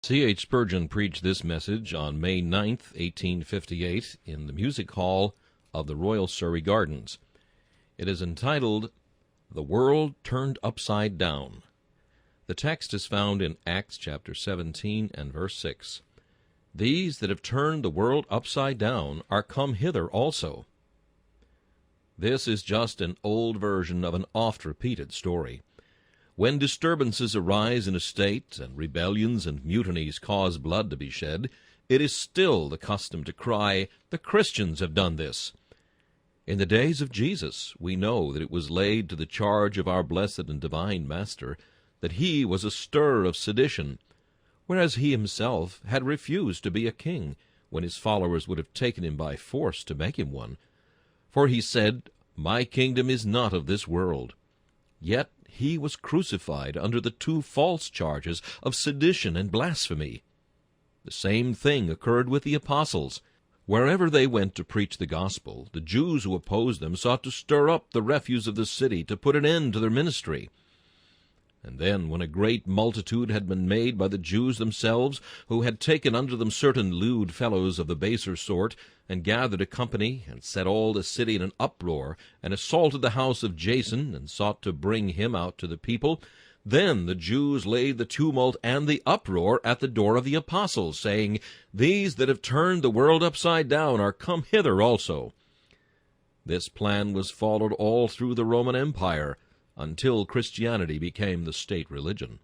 C.H. Spurgeon preached this message on May 9th, 1858, in the Music Hall of the Royal Surrey Gardens. It is entitled, "The World Turned Upside Down." The text is found in Acts chapter 17 and verse 6. "These that have turned the world upside down are come hither also." This is just an old version of an oft-repeated story. When disturbances arise in a state, and rebellions and mutinies cause blood to be shed, it is still the custom to cry, "The Christians have done this." In the days of Jesus, we know that it was laid to the charge of our blessed and divine Master that he was a stirrer of sedition, whereas he himself had refused to be a king, when his followers would have taken him by force to make him one. For he said, "My kingdom is not of this world." Yet he was crucified under the two false charges of sedition and blasphemy. The same thing occurred with the apostles. Wherever they went to preach the gospel, the Jews who opposed them sought to stir up the refuse of the city to put an end to their ministry. And then, when a great multitude had been made by the Jews themselves, who had taken unto them certain lewd fellows of the baser sort, and gathered a company, and set all the city in an uproar, and assaulted the house of Jason, and sought to bring him out to the people, then the Jews laid the tumult and the uproar at the door of the apostles, saying, "These that have turned the world upside down are come hither also." This plan was followed all through the Roman Empire, until Christianity became the state religion.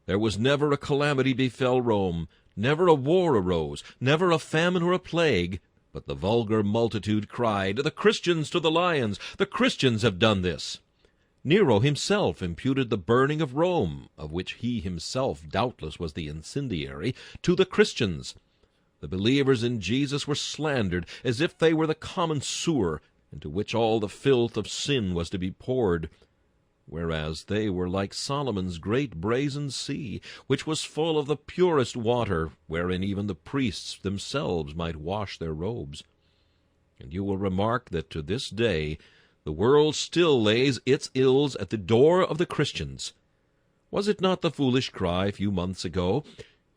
There was never a calamity befell Rome, never a war arose, never a famine or a plague, but the vulgar multitude cried, "The Christians to the lions! The Christians have done this!" Nero himself imputed the burning of Rome, of which he himself doubtless was the incendiary, to the Christians. The believers in Jesus were slandered as if they were the common sewer, into which all the filth of sin was to be poured, whereas they were like Solomon's great brazen sea, which was full of the purest water, wherein even the priests themselves might wash their robes. And you will remark that to this day the world still lays its ills at the door of the Christians. Was it not the foolish cry a few months ago,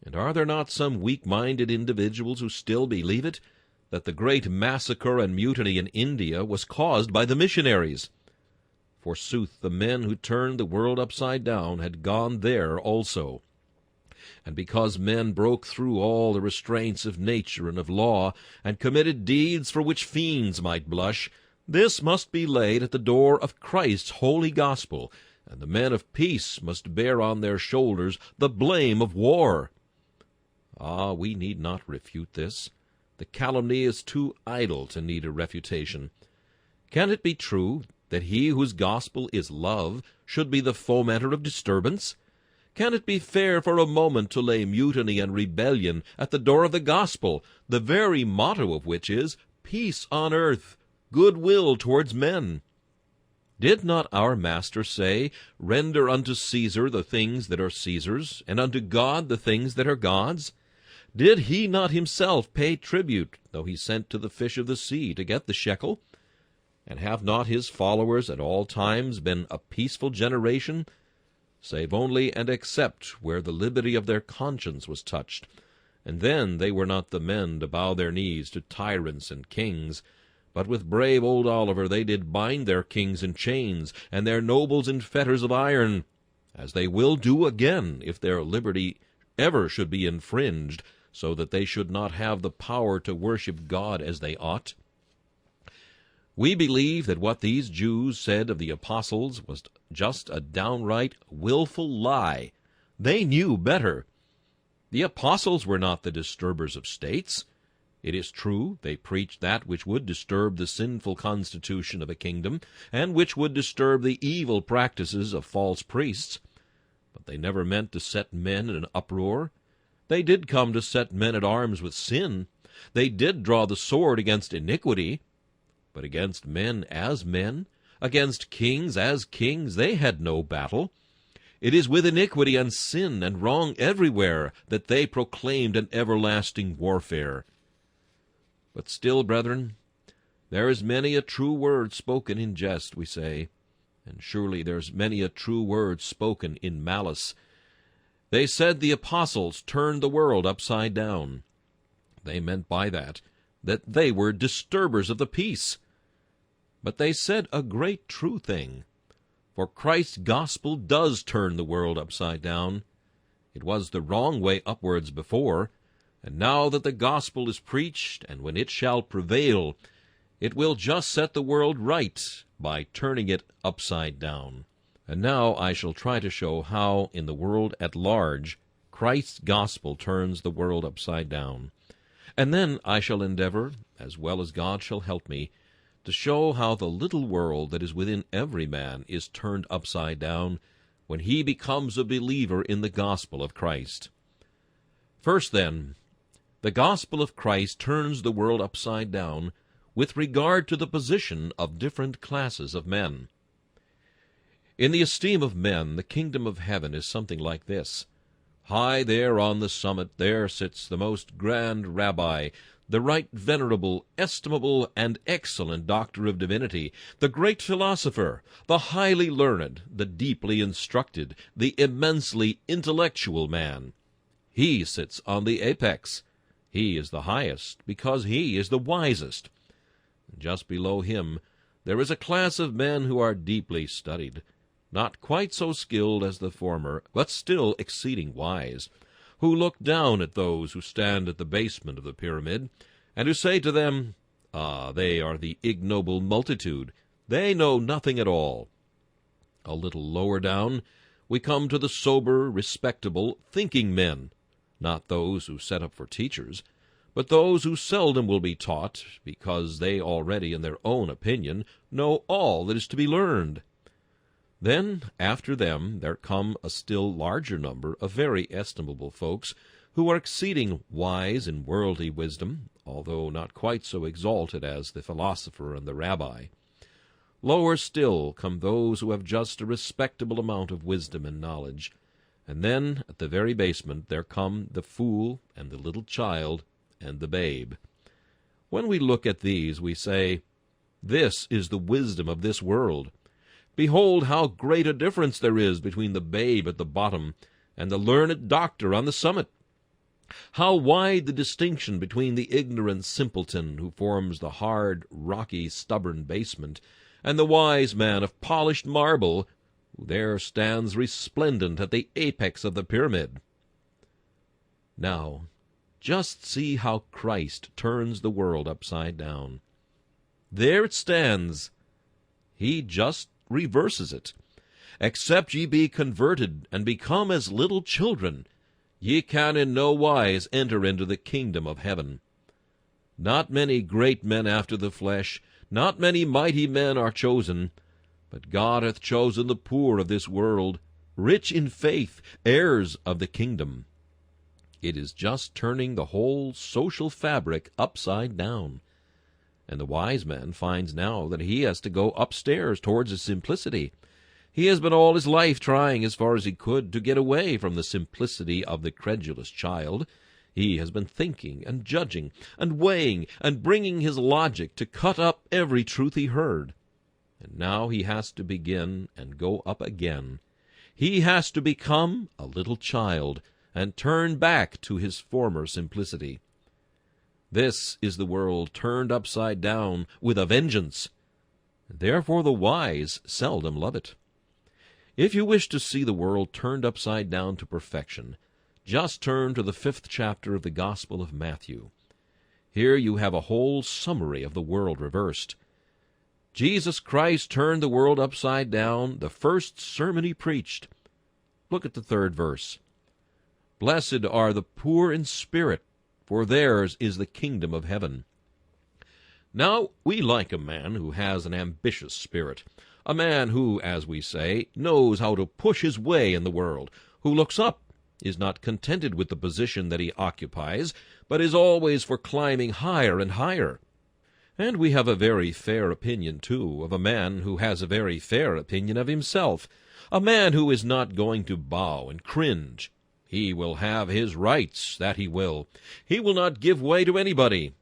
and are there not some weak-minded individuals who still believe it, that the great massacre and mutiny in India was caused by the missionaries? Forsooth, the men who turned the world upside down had gone there also. And because men broke through all the restraints of nature and of law, and committed deeds for which fiends might blush, this must be laid at the door of Christ's holy gospel, and the men of peace must bear on their shoulders the blame of war. Ah, we need not refute this. The calumny is too idle to need a refutation. Can it be true that he whose gospel is love should be the fomenter of disturbance? Can it be fair for a moment to lay mutiny and rebellion at the door of the gospel, the very motto of which is peace on earth, goodwill towards men? Did not our Master say, "Render unto Caesar the things that are Caesar's, and unto God the things that are God's"? Did he not himself pay tribute, though he sent to the fish of the sea to get the shekel? And have not his followers at all times been a peaceful generation, save only and except where the liberty of their conscience was touched? And then they were not the men to bow their knees to tyrants and kings, but with brave old Oliver they did bind their kings in chains, and their nobles in fetters of iron, as they will do again if their liberty ever should be infringed, so that they should not have the power to worship God as they ought. We believe that what these Jews said of the apostles was just a downright willful lie. They knew better. The apostles were not the disturbers of states. It is true, they preached that which would disturb the sinful constitution of a kingdom, and which would disturb the evil practices of false priests. But they never meant to set men in an uproar. They did come to set men at arms with sin. They did draw the sword against iniquity. But against men as men, against kings as kings, they had no battle. It is with iniquity and sin and wrong everywhere that they proclaimed an everlasting warfare. But still, brethren, there is many a true word spoken in jest, we say, and surely there's many a true word spoken in malice. They said the apostles turned the world upside down. They meant by that they were disturbers of the peace. But they said a great true thing, for Christ's gospel does turn the world upside down. It was the wrong way upwards before, and now that the gospel is preached, and when it shall prevail, it will just set the world right by turning it upside down. And now I shall try to show how, in the world at large, Christ's gospel turns the world upside down. And then I shall endeavor, as well as God shall help me, to show how the little world that is within every man is turned upside down when he becomes a believer in the gospel of Christ. First, then, the gospel of Christ turns the world upside down with regard to the position of different classes of men. In the esteem of men, the kingdom of heaven is something like this. High there on the summit, there sits the most grand rabbi, the right venerable, estimable, and excellent doctor of divinity, the great philosopher, the highly learned, the deeply instructed, the immensely intellectual man. He sits on the apex. He is the highest, because he is the wisest. Just below him there is a class of men who are deeply studied, not quite so skilled as the former, but still exceeding wise, who look down at those who stand at the basement of the pyramid, and who say to them, they are the ignoble multitude. They know nothing at all. A little lower down, we come to the sober, respectable, thinking men, not those who set up for teachers, but those who seldom will be taught, because they already, in their own opinion, know all that is to be learned. Then, after them, there come a still larger number of very estimable folks, who are exceeding wise in worldly wisdom, although not quite so exalted as the philosopher and the rabbi. Lower still come those who have just a respectable amount of wisdom and knowledge, and then, at the very basement, there come the fool and the little child and the babe. When we look at these, we say, "This is the wisdom of this world. Behold how great a difference there is between the babe at the bottom and the learned doctor on the summit. How wide the distinction between the ignorant simpleton who forms the hard, rocky, stubborn basement, and the wise man of polished marble who there stands resplendent at the apex of the pyramid." Now, just see how Christ turns the world upside down. There it stands. He just reverses it. "Except ye be converted, and become as little children, ye can in no wise enter into the kingdom of heaven." Not many great men after the flesh, not many mighty men are chosen, but God hath chosen the poor of this world, rich in faith, heirs of the kingdom. It is just turning the whole social fabric upside down. And the wise man finds now that he has to go upstairs towards his simplicity. He has been all his life trying as far as he could to get away from the simplicity of the credulous child. He has been thinking and judging and weighing and bringing his logic to cut up every truth he heard. And now he has to begin and go up again. He has to become a little child and turn back to his former simplicity. This is the world turned upside down with a vengeance. Therefore the wise seldom love it. If you wish to see the world turned upside down to perfection, just turn to the 5th chapter of the Gospel of Matthew. Here you have a whole summary of the world reversed. Jesus Christ turned the world upside down the first sermon he preached. Look at the 3rd verse. "Blessed are the poor in spirit, for theirs is the kingdom of heaven." Now, we like a man who has an ambitious spirit, a man who, as we say, knows how to push his way in the world, who looks up, is not contented with the position that he occupies, but is always for climbing higher and higher. And we have a very fair opinion, too, of a man who has a very fair opinion of himself, a man who is not going to bow and cringe. He will have his rights, that he will. He will not give way to anybody.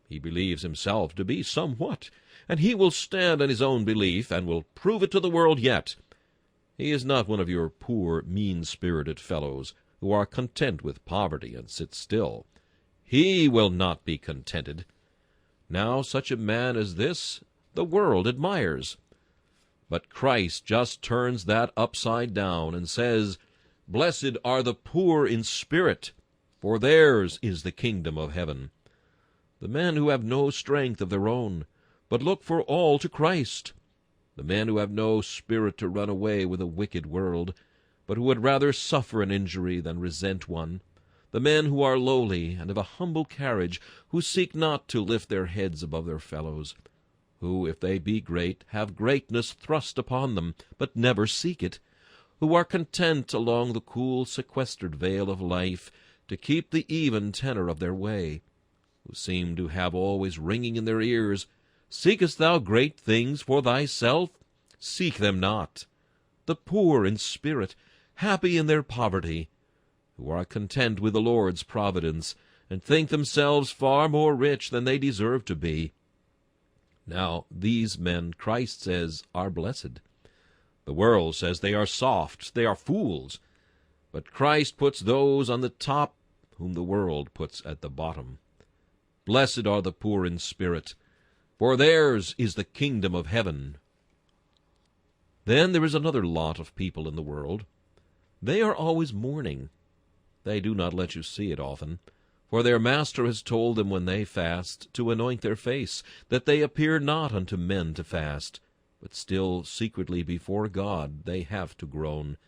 He believes himself to be somewhat, and he will stand on his own belief, and will prove it to the world yet. He is not one of your poor, mean-spirited fellows, who are content with poverty and sit still. He will not be contented. Now such a man as this the world admires. But Christ just turns that upside down and says, "Blessed are the poor in spirit, for theirs is the kingdom of heaven." The men who have no strength of their own, but look for all to Christ. The men who have no spirit to run away with a wicked world, but who would rather suffer an injury than resent one. The men who are lowly and of a humble carriage, who seek not to lift their heads above their fellows, who, if they be great, have greatness thrust upon them, but never seek it, who are content along the cool sequestered vale of life to keep the even tenor of their way, who seem to have always ringing in their ears, "Seekest thou great things for thyself? Seek them not." The poor in spirit, happy in their poverty, who are content with the Lord's providence, and think themselves far more rich than they deserve to be. Now these men, Christ says, are blessed. The world says they are soft, they are fools. But Christ puts those on the top whom the world puts at the bottom. Blessed are the poor in spirit, for theirs is the kingdom of heaven. Then there is another lot of people in the world. They are always mourning. They do not let you see it often, for their master has told them when they fast to anoint their face, that they appear not unto men to fast, but still secretly before God they have to groan.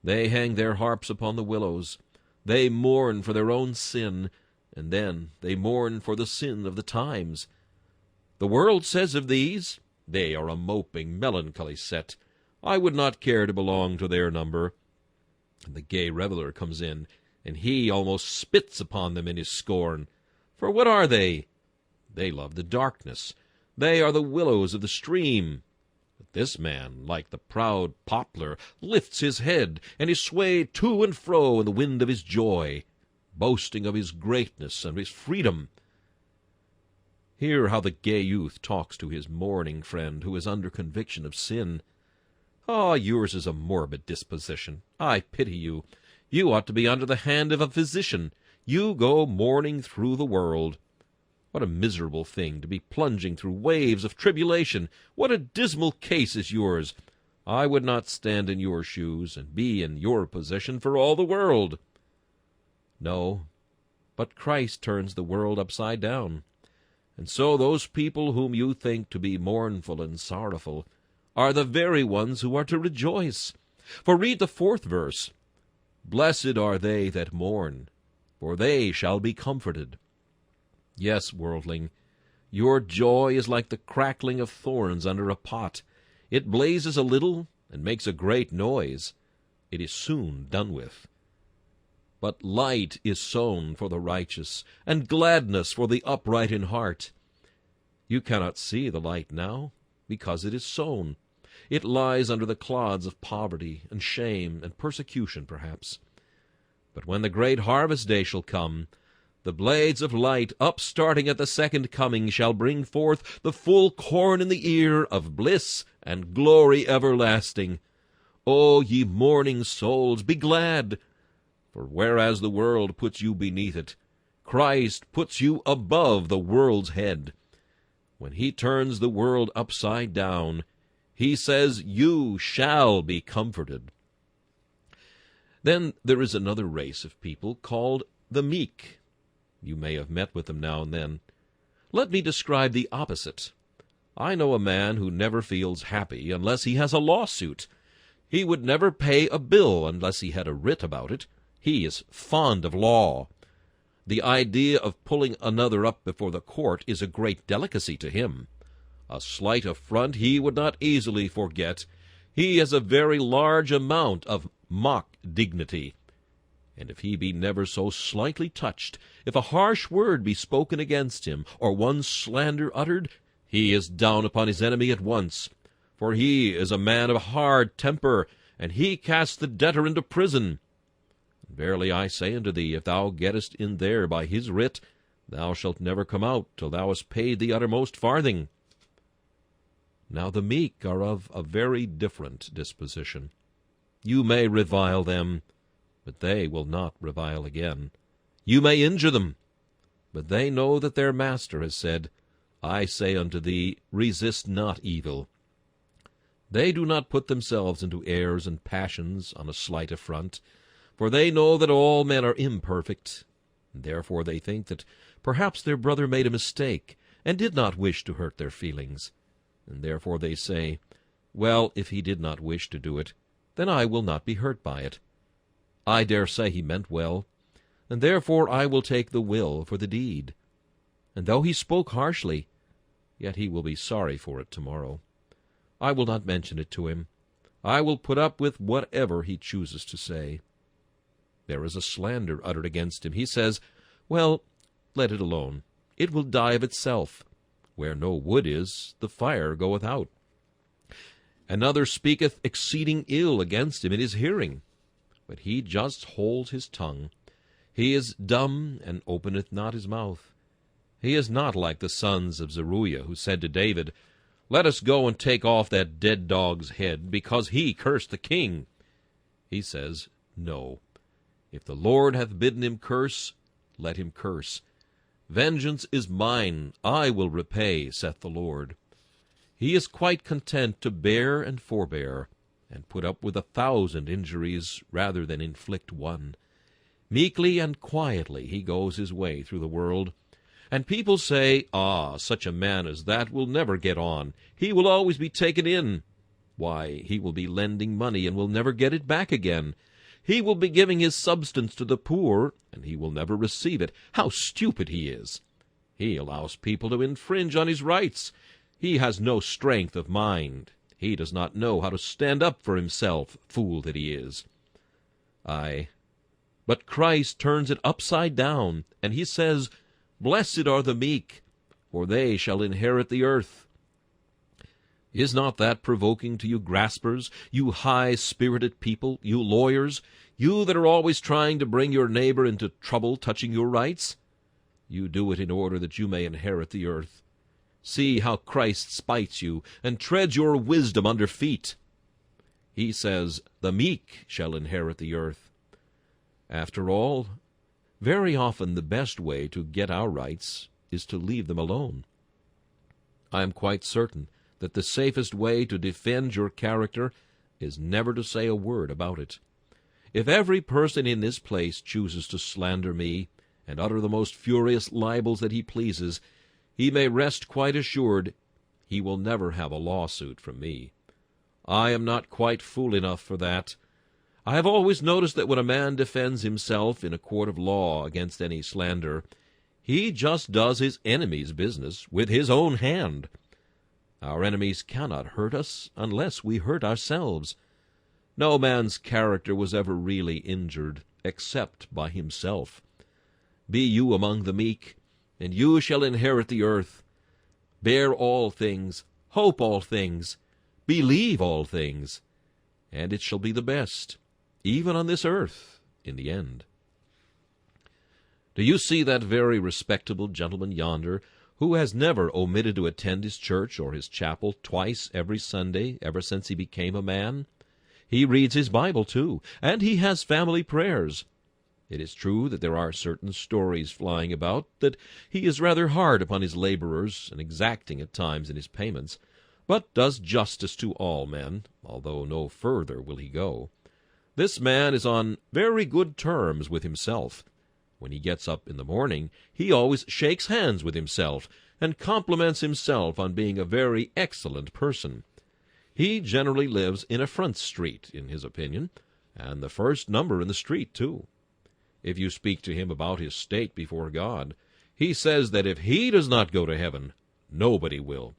They hang their harps upon the willows. They mourn for their own sin, and then they mourn for the sin of the times. The world says of these, "They are a moping, melancholy set. I would not care to belong to their number." And the gay reveler comes in, and he almost spits upon them in his scorn. For what are they? They love the darkness. They are the willows of the stream. But this man, like the proud poplar, lifts his head, and is swayed to and fro in the wind of his joy, boasting of his greatness and his freedom. Hear how the gay youth talks to his mourning friend who is under conviction of sin. "Ah, yours is a morbid disposition. I pity you. You ought to be under the hand of a physician. You go mourning through the world. What a miserable thing to be plunging through waves of tribulation! What a dismal case is yours! I would not stand in your shoes and be in your position for all the world." No, but Christ turns the world upside down. And so those people whom you think to be mournful and sorrowful are the very ones who are to rejoice. For read the 4th verse. "Blessed are they that mourn, for they shall be comforted." Yes, worldling, your joy is like the crackling of thorns under a pot. It blazes a little and makes a great noise. It is soon done with. But light is sown for the righteous, and gladness for the upright in heart. You cannot see the light now, because it is sown. It lies under the clods of poverty and shame and persecution, perhaps. But when the great harvest day shall come, the blades of light, upstarting at the second coming, shall bring forth the full corn in the ear of bliss and glory everlasting. O ye mourning souls, be glad! For whereas the world puts you beneath it, Christ puts you above the world's head. When he turns the world upside down, he says you shall be comforted. Then there is another race of people called the meek. You may have met with them now and then. Let me describe the opposite. I know a man who never feels happy unless he has a lawsuit. He would never pay a bill unless he had a writ about it. He is fond of law. The idea of pulling another up before the court is a great delicacy to him. A slight affront he would not easily forget. He has a very large amount of mock dignity. And if he be never so slightly touched, if a harsh word be spoken against him, or one slander uttered, he is down upon his enemy at once. For he is a man of hard temper, and he casts the debtor into prison. Verily I say unto thee, if thou gettest in there by his writ, thou shalt never come out till thou hast paid the uttermost farthing. Now the meek are of a very different disposition. You may revile them, but they will not revile again. You may injure them, but they know that their master has said, I say unto thee, resist not evil. They do not put themselves into airs and passions on a slight affront, for they know that all men are imperfect. Therefore they think that perhaps their brother made a mistake, and did not wish to hurt their feelings. And therefore they say, well, if he did not wish to do it, then I will not be hurt by it. I dare say he meant well, and therefore I will take the will for the deed. And though he spoke harshly, yet he will be sorry for it tomorrow. I will not mention it to him. I will put up with whatever he chooses to say. There is a slander uttered against him. He says, well, let it alone. It will die of itself. Where no wood is, the fire goeth out. Another speaketh exceeding ill against him in his hearing, but he just holds his tongue. He is dumb, and openeth not his mouth. He is not like the sons of Zeruiah, who said to David, let us go and take off that dead dog's head, because he cursed the king. He says, no. If the Lord hath bidden him curse, let him curse. Vengeance is mine, I will repay, saith the Lord. He is quite content to bear and forbear, and put up with 1,000 injuries rather than inflict one. Meekly and quietly he goes his way through the world. And people say, such a man as that will never get on. He will always be taken in. Why, he will be lending money and will never get it back again. He will be giving his substance to the poor, and he will never receive it. How stupid he is! He allows people to infringe on his rights. He has no strength of mind. He does not know how to stand up for himself, fool that he is. Aye, but Christ turns it upside down, and he says, blessed are the meek, for they shall inherit the earth. Is not that provoking to you graspers, you high-spirited people, you lawyers, you that are always trying to bring your neighbor into trouble touching your rights? You do it in order that you may inherit the earth. See how Christ spites you, and treads your wisdom under feet. He says, the meek shall inherit the earth. After all, very often the best way to get our rights is to leave them alone. I am quite certain that the safest way to defend your character is never to say a word about it. If every person in this place chooses to slander me, and utter the most furious libels that he pleases, he may rest quite assured he will never have a lawsuit from me. I am not quite fool enough for that. I have always noticed that when a man defends himself in a court of law against any slander, he just does his enemy's business with his own hand. Our enemies cannot hurt us unless we hurt ourselves. No man's character was ever really injured except by himself. Be you among the meek, and you shall inherit the earth. Bear all things, hope all things, believe all things, and it shall be the best, even on this earth, in the end. Do you see that very respectable gentleman yonder, who has never omitted to attend his church or his chapel twice every Sunday ever since he became a man? He reads his Bible, too, and he has family prayers. It is true that there are certain stories flying about that he is rather hard upon his laborers and exacting at times in his payments, but does justice to all men, although no further will he go. This man is on very good terms with himself. When he gets up in the morning, he always shakes hands with himself, and compliments himself on being a very excellent person. He generally lives in a front street, in his opinion, and the first number in the street, too. If you speak to him about his state before God, he says that if he does not go to heaven, nobody will.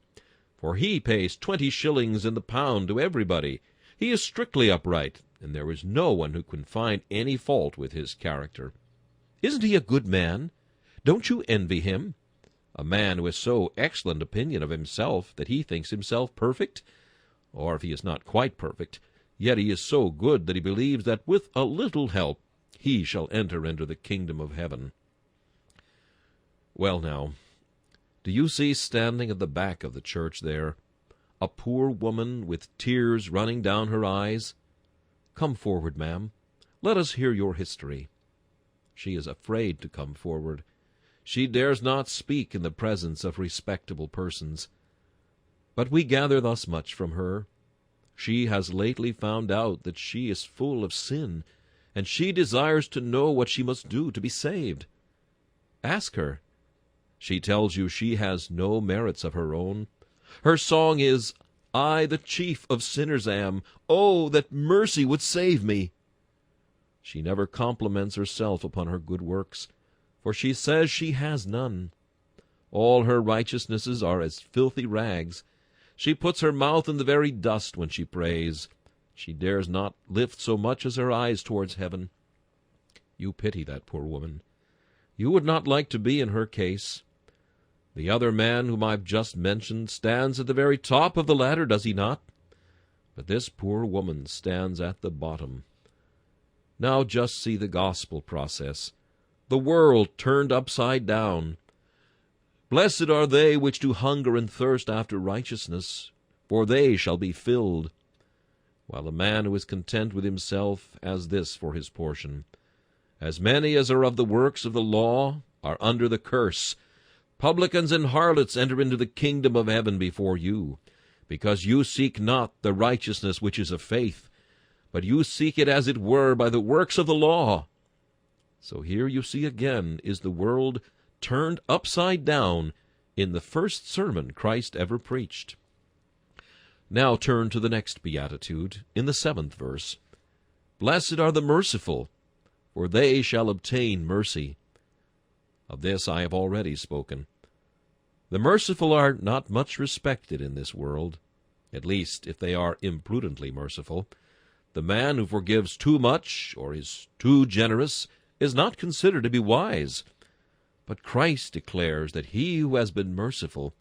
For he pays 20 shillings in the pound to everybody. He is strictly upright, and there is no one who can find any fault with his character. Isn't he a good man? Don't you envy him? A man who has so excellent opinion of himself that he thinks himself perfect? Or if he is not quite perfect, yet he is so good that he believes that with a little help he shall enter into the kingdom of heaven. Well now, do you see standing at the back of the church there a poor woman with tears running down her eyes? Come forward, ma'am. Let us hear your history." She is afraid to come forward. She dares not speak in the presence of respectable persons. But we gather thus much from her. She has lately found out that she is full of sin, and she desires to know what she must do to be saved. Ask her. She tells you she has no merits of her own. Her song is, "I the chief of sinners am, oh, that mercy would save me." She never compliments herself upon her good works, for she says she has none. All her righteousnesses are as filthy rags. She puts her mouth in the very dust when she prays. She dares not lift so much as her eyes towards heaven. You pity that poor woman. You would not like to be in her case. The other man whom I've just mentioned stands at the very top of the ladder, does he not? But this poor woman stands at the bottom. Now just see the gospel process. The world turned upside down. "Blessed are they which do hunger and thirst after righteousness, for they shall be filled." While the man who is content with himself has this for his portion: "As many as are of the works of the law are under the curse. Publicans and harlots enter into the kingdom of heaven before you, because you seek not the righteousness which is of faith, but you seek it as it were by the works of the law." So here you see again is the world turned upside down in the first sermon Christ ever preached. Now turn to the next beatitude, in the 7th verse. "Blessed are the merciful, for they shall obtain mercy." Of this I have already spoken. The merciful are not much respected in this world, at least if they are imprudently merciful. The man who forgives too much or is too generous is not considered to be wise. But Christ declares that he who has been merciful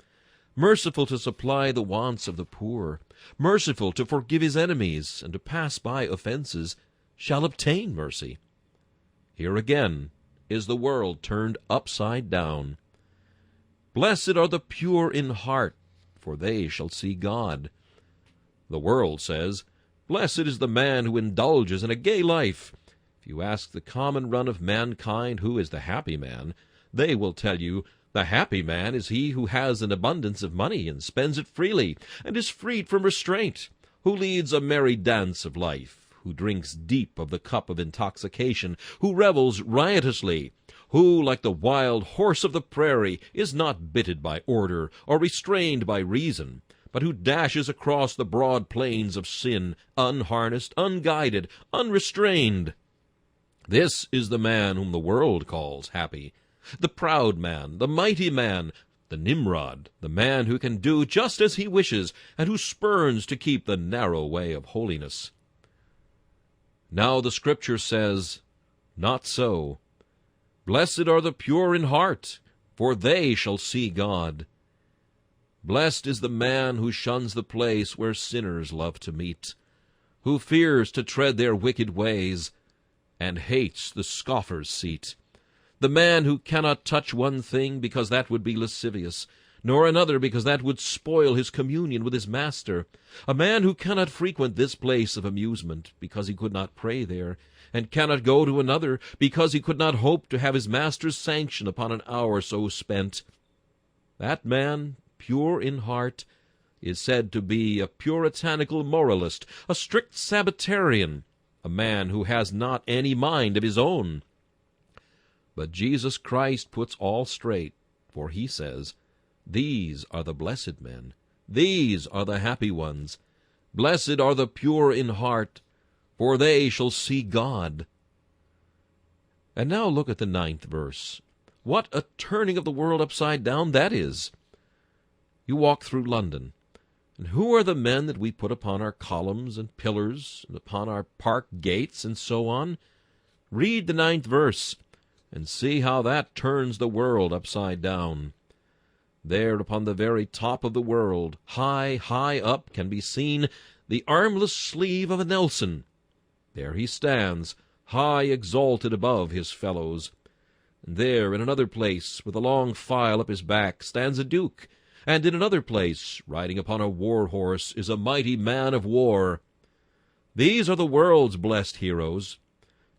to supply the wants of the poor, merciful to forgive his enemies and to pass by offenses, shall obtain mercy. Here again is the world turned upside down. "Blessed are the pure in heart, for they shall see God." The world says, "Blessed is the man who indulges in a gay life." If you ask the common run of mankind who is the happy man, they will tell you the happy man is he who has an abundance of money and spends it freely, and is freed from restraint, who leads a merry dance of life, who drinks deep of the cup of intoxication, who revels riotously, who, like the wild horse of the prairie, is not bitted by order or restrained by reason, but who dashes across the broad plains of sin, unharnessed, unguided, unrestrained. This is the man whom the world calls happy. The proud man, the mighty man, the Nimrod, the man who can do just as he wishes, and who spurns to keep the narrow way of holiness. Now the Scripture says, "Not so. Blessed are the pure in heart, for they shall see God." Blessed is the man who shuns the place where sinners love to meet, who fears to tread their wicked ways, and hates the scoffer's seat. The man who cannot touch one thing because that would be lascivious, nor another because that would spoil his communion with his master. A man who cannot frequent this place of amusement because he could not pray there, and cannot go to another because he could not hope to have his master's sanction upon an hour so spent. That man, pure in heart, is said to be a puritanical moralist, a strict Sabbatarian, a man who has not any mind of his own. But Jesus Christ puts all straight, for he says, "These are the blessed men. These are the happy ones. Blessed are the pure in heart, for they shall see God." And now look at the 9th verse. What a turning of the world upside down that is! You walk through London, and who are the men that we put upon our columns and pillars, and upon our park gates, and so on? Read the 9th verse, and see how that turns the world upside down. There upon the very top of the world, high, high up, can be seen the armless sleeve of a Nelson. There he stands, high exalted above his fellows. And there, in another place, with a long file up his back, stands a duke, and in another place, riding upon a war-horse, is a mighty man of war. These are the world's blessed heroes.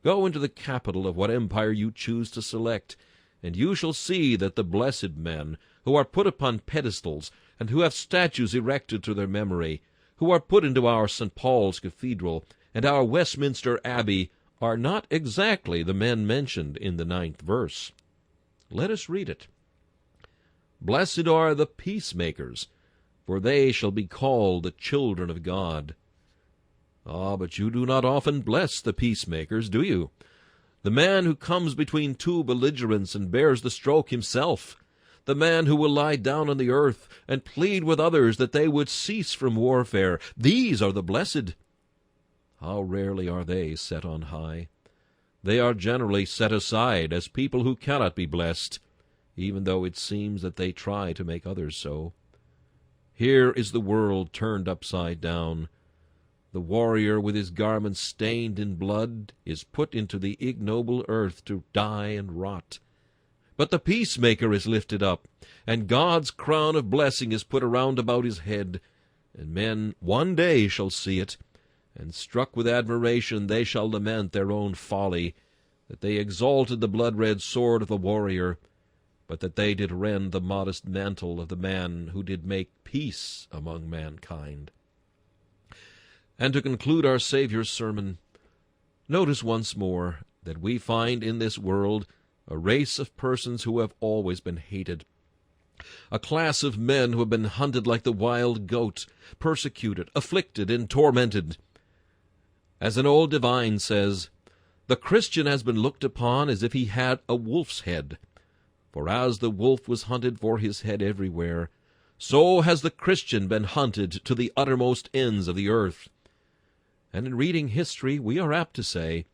Go into the capital of what empire you choose to select, and you shall see that the blessed men, who are put upon pedestals, and who have statues erected to their memory, who are put into our St. Paul's Cathedral and our Westminster Abbey, are not exactly the men mentioned in the 9th verse. Let us read it. Blessed are the peacemakers, for they shall be called the children of God. Ah, but you do not often bless the peacemakers, do you? The man who comes between two belligerents and bears the stroke himself, the man who will lie down on the earth and plead with others that they would cease from warfare, these are the blessed. How rarely are they set on high! They are generally set aside as people who cannot be blessed, even though it seems that they try to make others so. Here is the world turned upside down. The warrior with his garments stained in blood is put into the ignoble earth to die and rot. But the peacemaker is lifted up, and God's crown of blessing is put around about his head, and men one day shall see it, and struck with admiration they shall lament their own folly, that they exalted the blood-red sword of the warrior, but that they did rend the modest mantle of the man who did make peace among mankind. And to conclude our Saviour's sermon, notice once more that we find in this world a race of persons who have always been hated, a class of men who have been hunted like the wild goat, persecuted, afflicted, and tormented. As an old divine says, the Christian has been looked upon as if he had a wolf's head, for as the wolf was hunted for his head everywhere, so has the Christian been hunted to the uttermost ends of the earth. And in reading history, we are apt to say,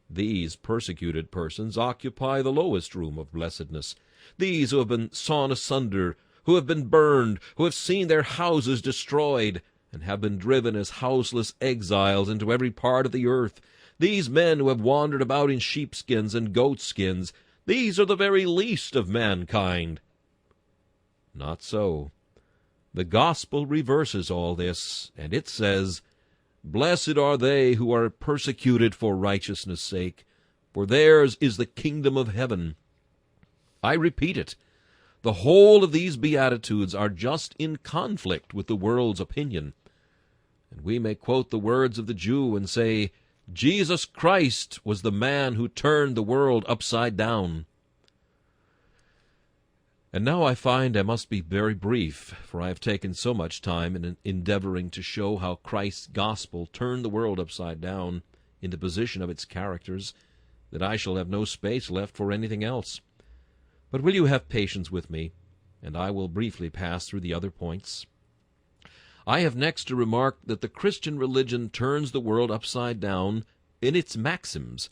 these persecuted persons occupy the lowest room of blessedness. These who have been sawn asunder, who have been burned, who have seen their houses destroyed, and have been driven as houseless exiles into every part of the earth. These men who have wandered about in sheepskins and goatskins, these are the very least of mankind. Not so. The gospel reverses all this, and it says, Blessed are they who are persecuted for righteousness' sake, for theirs is the kingdom of heaven. I repeat it. The whole of these Beatitudes are just in conflict with the world's opinion. And we may quote the words of the Jew and say, Jesus Christ was the man who turned the world upside down. And now I find I must be very brief, for I have taken so much time in endeavoring to show how Christ's gospel turned the world upside down in the position of its characters, that I shall have no space left for anything else. But will you have patience with me, and I will briefly pass through the other points. I have next to remark that the Christian religion turns the world upside down in its maxims.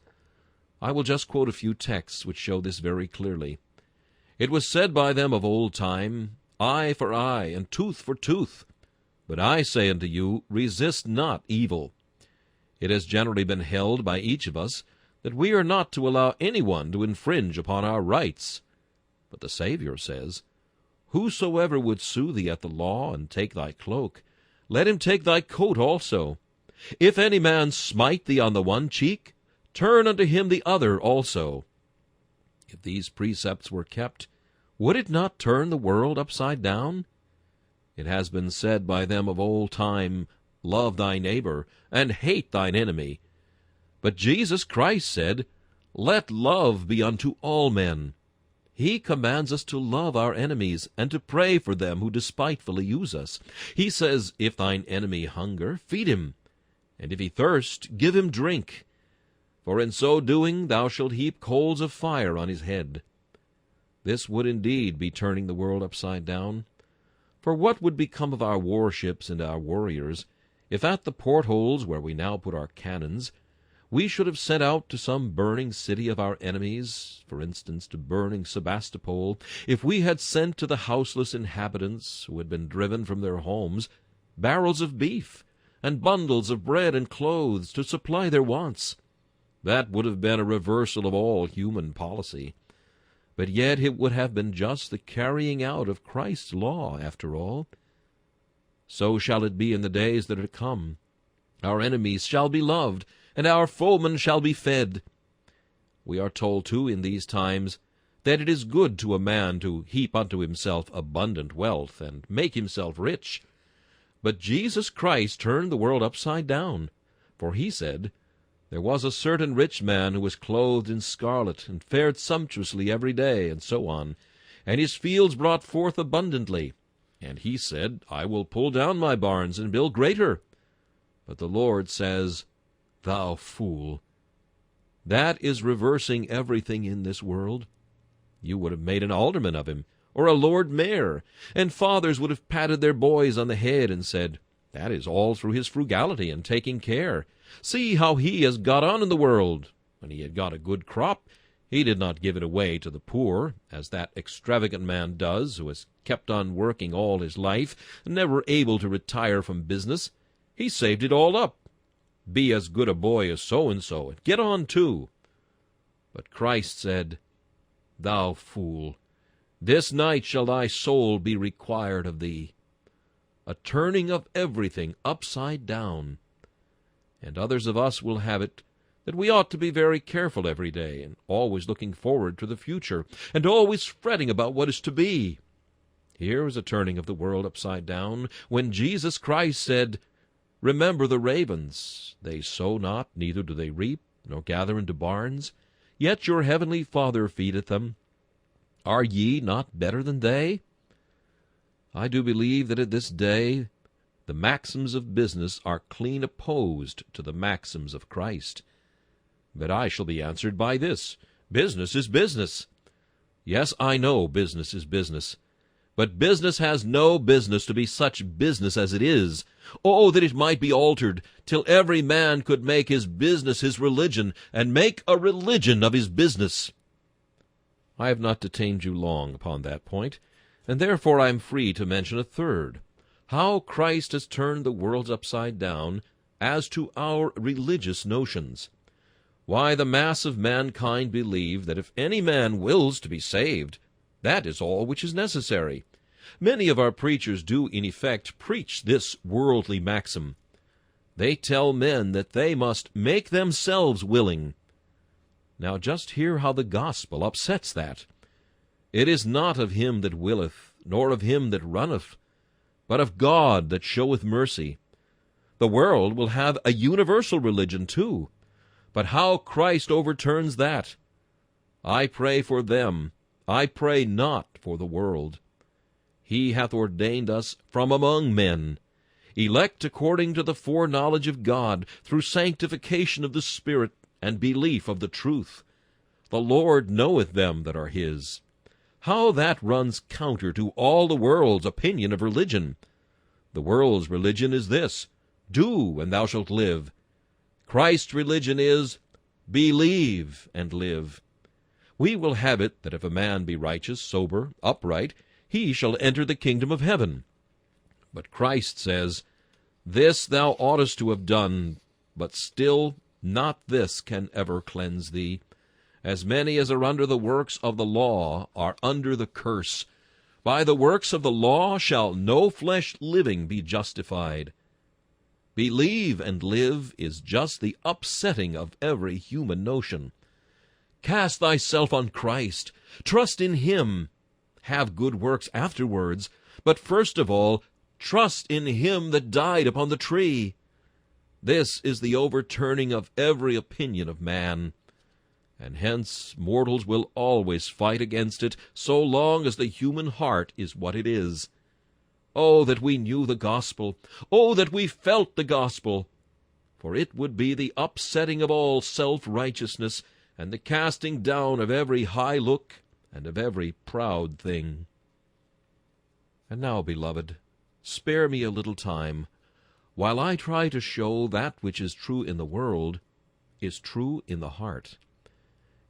I will just quote a few texts which show this very clearly. It was said by them of old time, Eye for eye, and tooth for tooth. But I say unto you, resist not evil. It has generally been held by each of us that we are not to allow anyone to infringe upon our rights. But the Savior says, Whosoever would sue thee at the law, and take thy cloak, let him take thy coat also. If any man smite thee on the one cheek, turn unto him the other also. If these precepts were kept, would it not turn the world upside down? It has been said by them of old time, Love thy neighbor, and hate thine enemy. But Jesus Christ said, Let love be unto all men. He commands us to love our enemies, and to pray for them who despitefully use us. He says, If thine enemy hunger, feed him, and if he thirst, give him drink. For in so doing thou shalt heap coals of fire on his head. This would indeed be turning the world upside down. For what would become of our warships and our warriors, if at the portholes where we now put our cannons, we should have sent out to some burning city of our enemies, for instance to burning Sebastopol, if we had sent to the houseless inhabitants, who had been driven from their homes, barrels of beef, and bundles of bread and clothes to supply their wants? That would have been a reversal of all human policy. But yet it would have been just the carrying out of Christ's law, after all. So shall it be in the days that are to come. Our enemies shall be loved, and our foemen shall be fed. We are told, too, in these times, that it is good to a man to heap unto himself abundant wealth, and make himself rich. But Jesus Christ turned the world upside down, for he said, "There was a certain rich man who was clothed in scarlet, and fared sumptuously every day," and so on, "and his fields brought forth abundantly. And he said, I will pull down my barns and build greater." But the Lord says, "Thou fool." That is reversing everything in this world. You would have made an alderman of him, or a lord mayor, and fathers would have patted their boys on the head and said, "That is all through his frugality and taking care. See how he has got on in the world. When he had got a good crop, he did not give it away to the poor, as that extravagant man does, who has kept on working all his life, never able to retire from business. He saved it all up. Be as good a boy as so-and-so, and get on too." But Christ said, "Thou fool, this night shall thy soul be required of thee." A turning of everything upside down. And others of us will have it that we ought to be very careful every day, and always looking forward to the future, and always fretting about what is to be. Here is a turning of the world upside down, when Jesus Christ said, "Remember the ravens. They sow not, neither do they reap, nor gather into barns, yet your heavenly Father feedeth them. Are ye not better than they?" I do believe that at this day the maxims of business are clean opposed to the maxims of Christ. But I shall be answered by this: business is business. Yes, I know business is business. But business has no business to be such business as it is. Oh, that it might be altered, till every man could make his business his religion, and make a religion of his business. I have not detained you long upon that point, and therefore I am free to mention a third: how Christ has turned the world upside down as to our religious notions. Why, the mass of mankind believe that if any man wills to be saved, that is all which is necessary. Many of our preachers do, in effect, preach this worldly maxim. They tell men that they must make themselves willing. Now just hear how the gospel upsets that. It is not of him that willeth, nor of him that runneth, but of God that showeth mercy. The world will have a universal religion too, but how Christ overturns that! I pray for them, I pray not for the world. He hath ordained us from among men, elect according to the foreknowledge of God, through sanctification of the Spirit, and belief of the truth. The Lord knoweth them that are his. How that runs counter to all the world's opinion of religion! The world's religion is this: do, and thou shalt live. Christ's religion is, believe and live. We will have it that if a man be righteous, sober, upright, he shall enter the kingdom of heaven. But Christ says, "This thou oughtest to have done, but still not this can ever cleanse thee. As many as are under the works of the law are under the curse. By the works of the law shall no flesh living be justified." Believe and live is just the upsetting of every human notion. Cast thyself on Christ. Trust in him. Have good works afterwards, but first of all, trust in him that died upon the tree. This is the overturning of every opinion of man, and hence mortals will always fight against it so long as the human heart is what it is. Oh, that we knew the gospel! Oh, that we felt the gospel! For it would be the upsetting of all self-righteousness, and the casting down of every high look and of every proud thing. And now, beloved, spare me a little time, while I try to show that which is true in the world is true in the heart.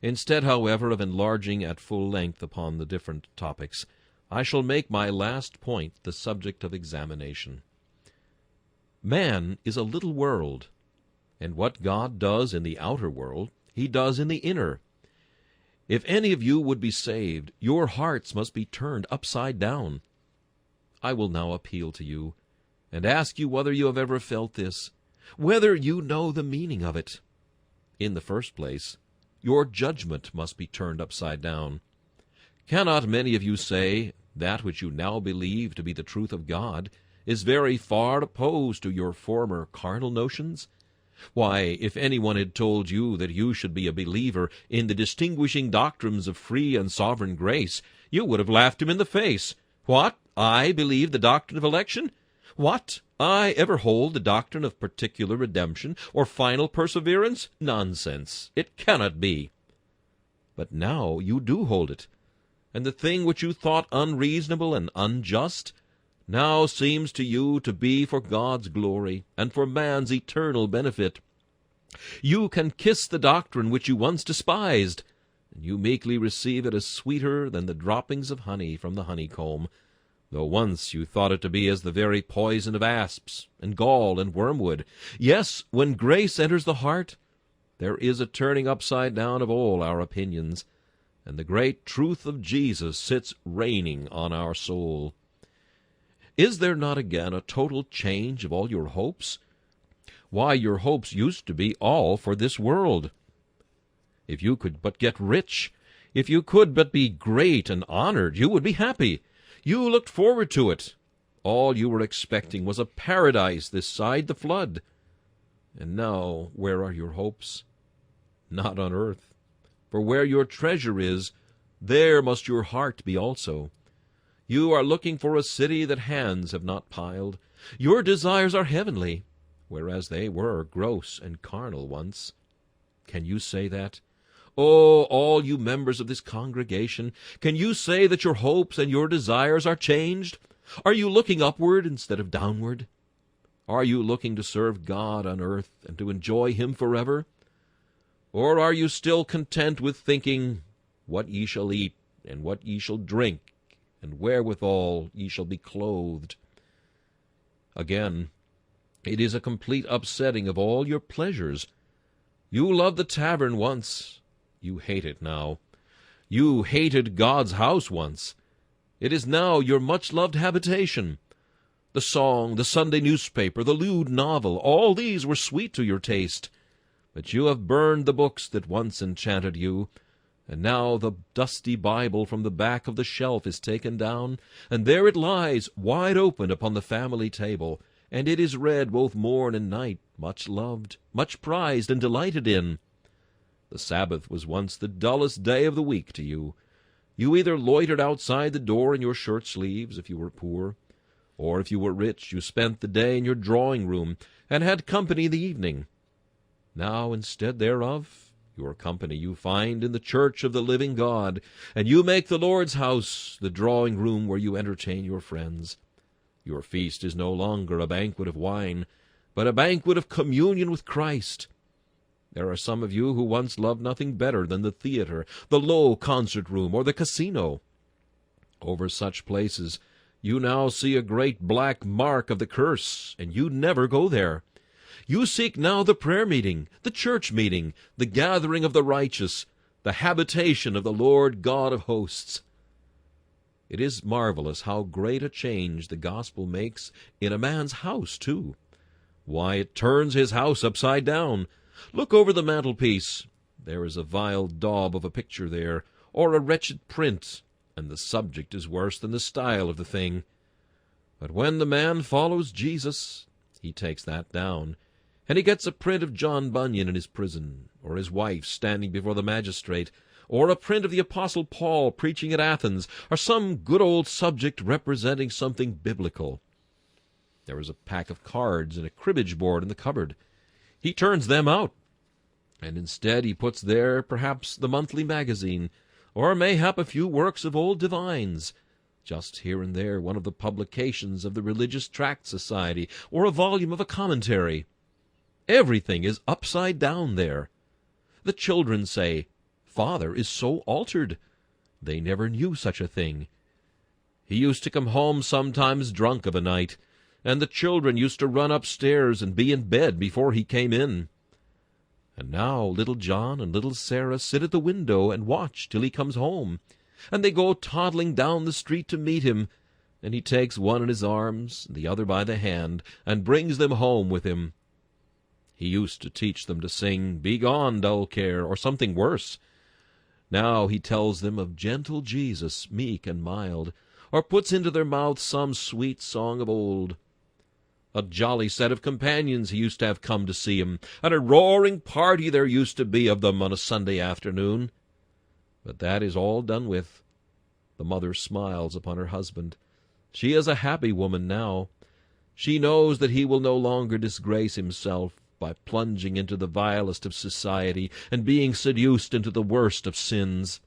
Instead, however, of enlarging at full length upon the different topics, I shall make my last point the subject of examination. Man is a little world, and what God does in the outer world, he does in the inner. If any of you would be saved, your hearts must be turned upside down. I will now appeal to you, and ask you whether you have ever felt this, whether you know the meaning of it. In the first place, Your judgment must be turned upside down. Cannot many of you say, that which you now believe to be the truth of God is very far opposed to your former carnal notions? Why, if anyone had told you that you should be a believer in the distinguishing doctrines of free and sovereign grace, you would have laughed him in the face. What? I believe the doctrine of election? What? I ever hold the doctrine of particular redemption or final perseverance? Nonsense! It cannot be. But now you do hold it, and the thing which you thought unreasonable and unjust now seems to you to be for God's glory and for man's eternal benefit. You can kiss the doctrine which you once despised, and you meekly receive it as sweeter than the droppings of honey from the honeycomb, though once you thought it to be as the very poison of asps and gall and wormwood. Yes, when grace enters the heart, there is a turning upside down of all our opinions, and the great truth of Jesus sits reigning on our soul. Is there not again a total change of all your hopes? Why, your hopes used to be all for this world. If you could but get rich, if you could but be great and honored, you would be happy. You looked forward to it. All you were expecting was a paradise this side the flood. And now, where are your hopes? Not on earth. For where your treasure is, there must your heart be also. You are looking for a city that hands have not piled. Your desires are heavenly, whereas they were gross and carnal once. Can you say that? Oh, all you members of this congregation, can you say that your hopes and your desires are changed? Are you looking upward instead of downward? Are you looking to serve God on earth and to enjoy Him forever? Or are you still content with thinking, what ye shall eat, and what ye shall drink, and wherewithal ye shall be clothed? Again, it is a complete upsetting of all your pleasures. You loved the tavern once. You hate it now. You hated God's house once. It is now your much-loved habitation. The song, the Sunday newspaper, the lewd novel, all these were sweet to your taste. But you have burned the books that once enchanted you, and now the dusty Bible from the back of the shelf is taken down, and there it lies, wide open upon the family table, and it is read both morn and night, much loved, much prized and delighted in. The Sabbath was once the dullest day of the week to you. You either loitered outside the door in your shirt-sleeves if you were poor, or if you were rich, you spent the day in your drawing-room and had company in the evening. Now, instead thereof, your company you find in the church of the living God, and you make the Lord's house the drawing-room where you entertain your friends. Your feast is no longer a banquet of wine, but a banquet of communion with Christ. There are some of you who once loved nothing better than the theater, the low concert-room, or the casino. Over such places you now see a great black mark of the curse, and you never go there. You seek now the prayer meeting, the church meeting, the gathering of the righteous, the habitation of the Lord God of hosts. It is marvelous how great a change the gospel makes in a man's house, too. Why, it turns his house upside down. Look over the mantelpiece. There is a vile daub of a picture there, or a wretched print, and the subject is worse than the style of the thing. But when the man follows Jesus, he takes that down, and he gets a print of John Bunyan in his prison, or his wife standing before the magistrate, or a print of the Apostle Paul preaching at Athens, or some good old subject representing something biblical. There is a pack of cards and a cribbage board in the cupboard. He turns them out, and instead he puts there perhaps the monthly magazine, or mayhap a few works of old divines, just here and there one of the publications of the Religious Tract Society, or a volume of a commentary. Everything is upside down there. The children say, "Father is so altered." They never knew such a thing. He used to come home sometimes drunk of a night, and the children used to run upstairs and be in bed before he came in. And now little John and little Sarah sit at the window and watch till he comes home, and they go toddling down the street to meet him, and he takes one in his arms and the other by the hand, and brings them home with him. He used to teach them to sing, "Begone, dull care," or something worse. Now he tells them of gentle Jesus, meek and mild, or puts into their mouths some sweet song of old. A jolly set of companions he used to have come to see him, and a roaring party there used to be of them on a Sunday afternoon. But that is all done with. The mother smiles upon her husband. She is a happy woman now. She knows that he will no longer disgrace himself by plunging into the vilest of society and being seduced into the worst of sins.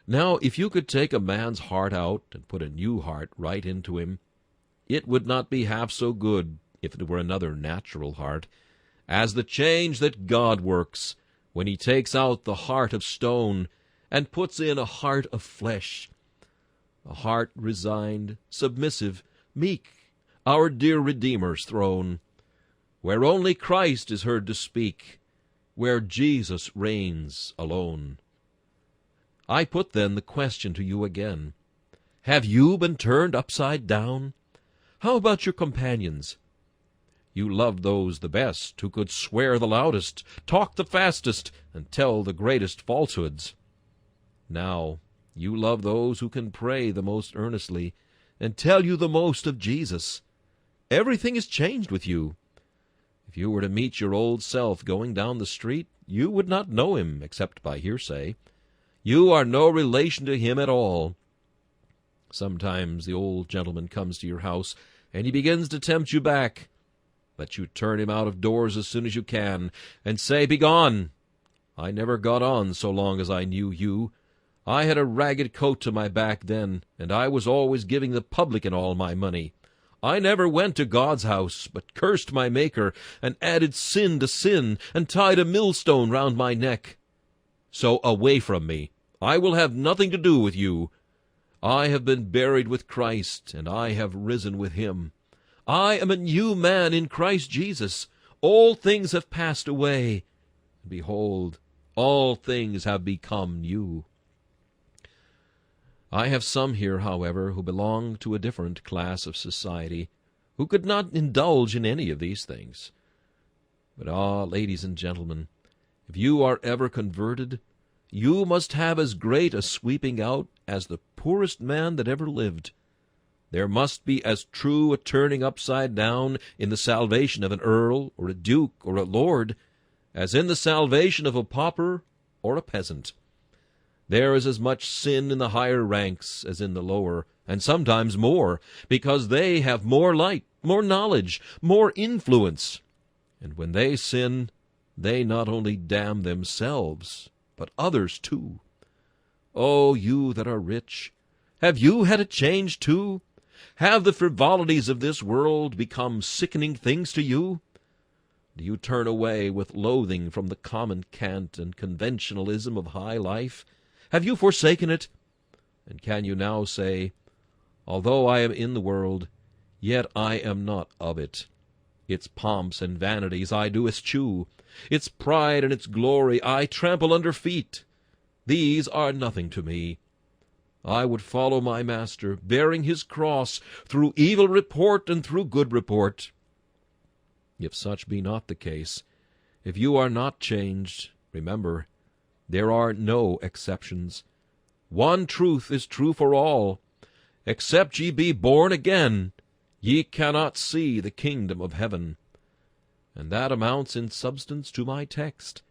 Now, if you could take a man's heart out and put a new heart right into him, it would not be half so good if it were another natural heart, as the change that God works when he takes out the heart of stone and puts in a heart of flesh, a heart resigned, submissive, meek, our dear Redeemer's throne, where only Christ is heard to speak, where Jesus reigns alone. I put then the question to you again. Have you been turned upside down? How about your companions? You loved those the best who could swear the loudest, talk the fastest, and tell the greatest falsehoods. Now you love those who can pray the most earnestly and tell you the most of Jesus. Everything is changed with you. If you were to meet your old self going down the street, you would not know him except by hearsay. You are no relation to him at all. Sometimes the old gentleman comes to your house, and he begins to tempt you back. But you turn him out of doors as soon as you can, and say, "Begone! I never got on so long as I knew you. I had a ragged coat to my back then, and I was always giving the publican all my money. I never went to God's house, but cursed my Maker, and added sin to sin, and tied a millstone round my neck. So away from me. I will have nothing to do with you. I have been buried with Christ, and I have risen with him. I am a new man in Christ Jesus. All things have passed away. And behold, all things have become new." I have some here, however, who belong to a different class of society, who could not indulge in any of these things. But ladies and gentlemen, if you are ever converted, you must have as great a sweeping out as the poorest man that ever lived. There must be as true a turning upside down in the salvation of an earl or a duke or a lord as in the salvation of a pauper or a peasant. There is as much sin in the higher ranks as in the lower, and sometimes more, because they have more light, more knowledge, more influence. And when they sin, they not only damn themselves, but others too. Oh, you that are rich, have you had a change too? Have the frivolities of this world become sickening things to you? Do you turn away with loathing from the common cant and conventionalism of high life? Have you forsaken it? And can you now say, "Although I am in the world, yet I am not of it. Its pomps and vanities I do eschew. Its pride and its glory I trample under feet. These are nothing to me. I would follow my Master, bearing his cross, through evil report and through good report." If such be not the case, if you are not changed, remember, there are no exceptions. One truth is true for all. Except ye be born again, ye cannot see the kingdom of heaven. And that amounts in substance to my text.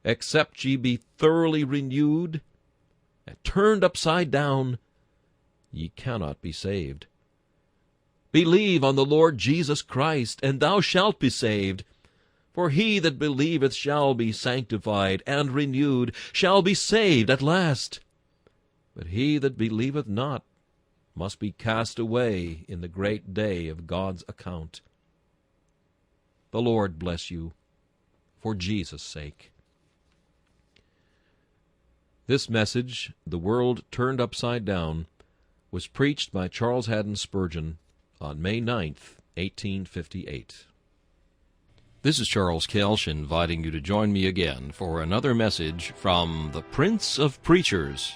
Except ye be thoroughly renewed and turned upside down, ye cannot be saved. Believe on the Lord Jesus Christ, and thou shalt be saved. For he that believeth shall be sanctified, and renewed, shall be saved at last. But he that believeth not must be cast away in the great day of God's account. The Lord bless you, for Jesus' sake. This message, "The World Turned Upside Down," was preached by Charles Haddon Spurgeon on May 9th, 1858. This is Charles Kelsch inviting you to join me again for another message from the Prince of Preachers,